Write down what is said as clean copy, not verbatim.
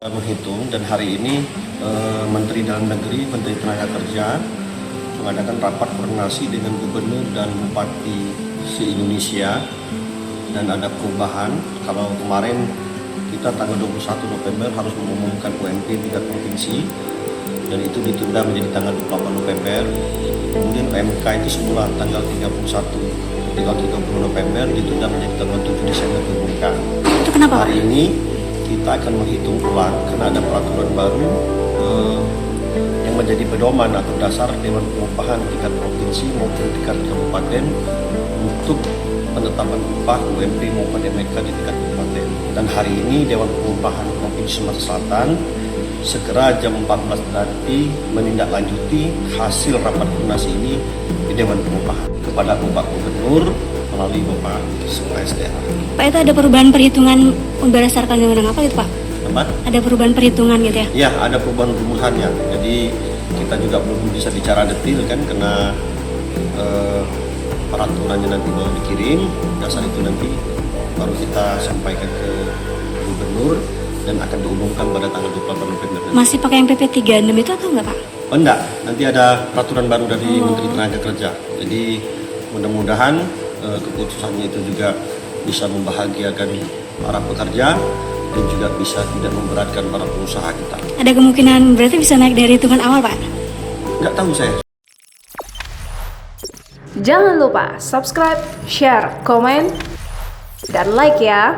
Menghitung dan hari ini Menteri Dalam Negeri, Menteri Tenaga Kerja mengadakan rapat koordinasi dengan Gubernur dan Bupati se-Indonesia dan ada perubahan. Kalau kemarin kita tanggal 21 November harus mengumumkan UMP tingkat provinsi dan itu ditunda menjadi tanggal 28 November. Kemudian UMK itu semula tanggal 30 November ditunda menjadi tanggal 7 Desember diumumkan. Itu kenapa, Pak? Hari ini kita akan menghitung ulang karena ada peraturan baru yang menjadi pedoman atau dasar Dewan Pengupahan tingkat provinsi maupun tingkat kabupaten untuk penetapan upah UMP maupun MK di tingkat kabupaten. Dan hari ini Dewan Pengupahan Provinsi Sumatera Selatan segera jam 14 nanti menindaklanjuti hasil rapat koordinasi ini di Dewan Pengupahan kepada Bapak Gubernur melalui Bapak Kepala SDA. Pak, itu ada perubahan perhitungan berdasarkan undang-undang apa itu, Pak? Apa? Ada perubahan perhitungan gitu ya? Ya, ada perubahan rumusannya. Jadi kita juga belum bisa bicara detail kan karena peraturannya nanti baru dikirim. Dasar itu nanti baru kita sampaikan ke Gubernur dan akan diumumkan pada tanggal 28 November. Masih pakai yang PP 36 itu atau enggak, Pak? Oh enggak, nanti ada peraturan baru dari Menteri Tenaga Kerja. Jadi mudah-mudahan keputusannya itu juga bisa membahagiakan para pekerja dan juga bisa tidak memberatkan para pengusaha kita. Ada kemungkinan berarti bisa naik dari hitungan awal, Pak? Nggak tahu saya. Jangan lupa subscribe, share, komen, dan like ya.